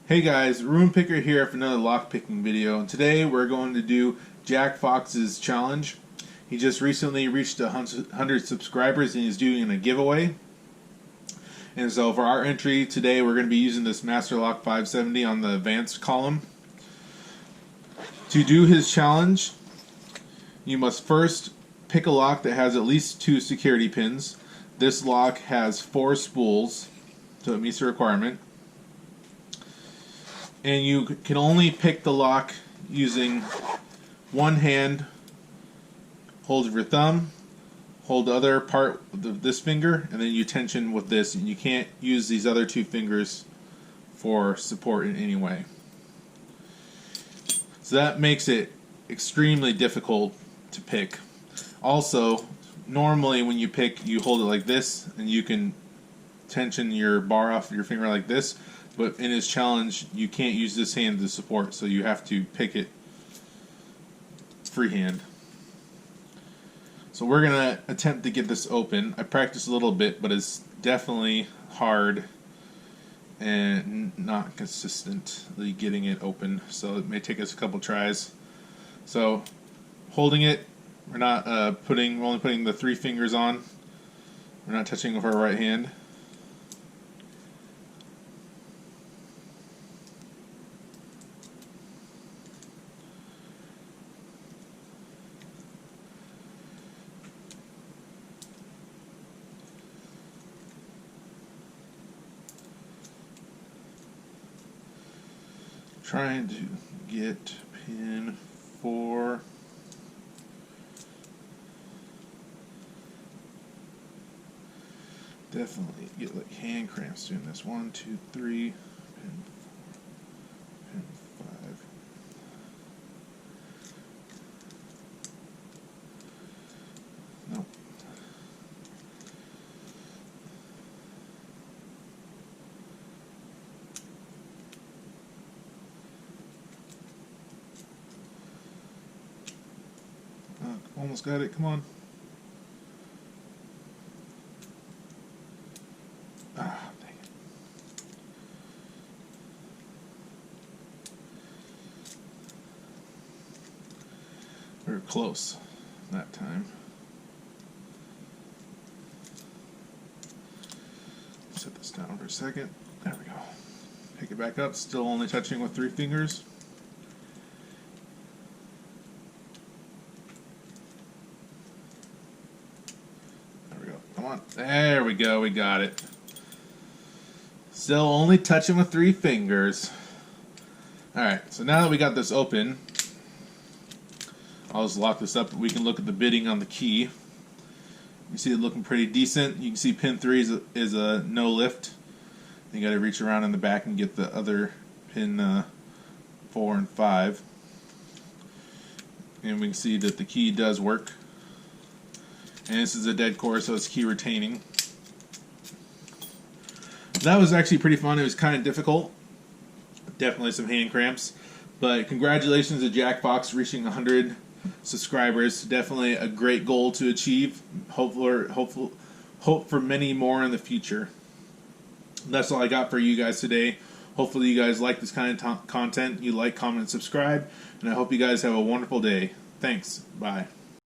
Hey guys, RoonPicker here for another lockpicking video, and today we're going to do Jack Fox's challenge. He just recently reached 100 subscribers and he's doing a giveaway. And so for our entry today, we're going to be using this Master Lock 570 on the advanced column. To do his challenge, you must first pick a lock that has at least 2 security pins. This lock has 4 spools, so it meets the requirement. And you can only pick the lock using one hand. Hold your thumb, hold the other part of this finger, and then you tension with this, and you can't use these other 2 fingers for support in any way. So that makes it extremely difficult to pick. Also, normally when you pick, you hold it like this, and you can tension your bar off your finger like this. But in his challenge, you can't use this hand to support, so you have to pick it freehand. So we're going to attempt to get this open. I practiced a little bit, but it's definitely hard and not consistently getting it open. So it may take us a couple tries. So holding it, we're not we're only putting the 3 fingers on. We're not touching with our right hand. Trying to get pin 4. Definitely get like hand cramps doing this. 1, 2, 3, pin 4, pin 5. Nope. Almost got it, come on. Ah, dang it. We were close that time. Set this down for a second. There we go. Pick it back up, still only touching with 3 fingers. Come on. There we go. We got it. Still only touching with 3 fingers. Alright, so now that we got this open, I'll just lock this up. We can look at the bidding on the key. You see it looking pretty decent. You can see pin 3 is a no lift. You got to reach around in the back and get the other pin 4 and 5. And we can see that the key does work. And this is a dead core, so it's key retaining. That was actually pretty fun. It was kind of difficult. Definitely some hand cramps. But congratulations to Jack Fox reaching 100 subscribers. Definitely a great goal to achieve. Hope for many more in the future. That's all I got for you guys today. Hopefully you guys like this kind of content. You like, comment, and subscribe. And I hope you guys have a wonderful day. Thanks. Bye.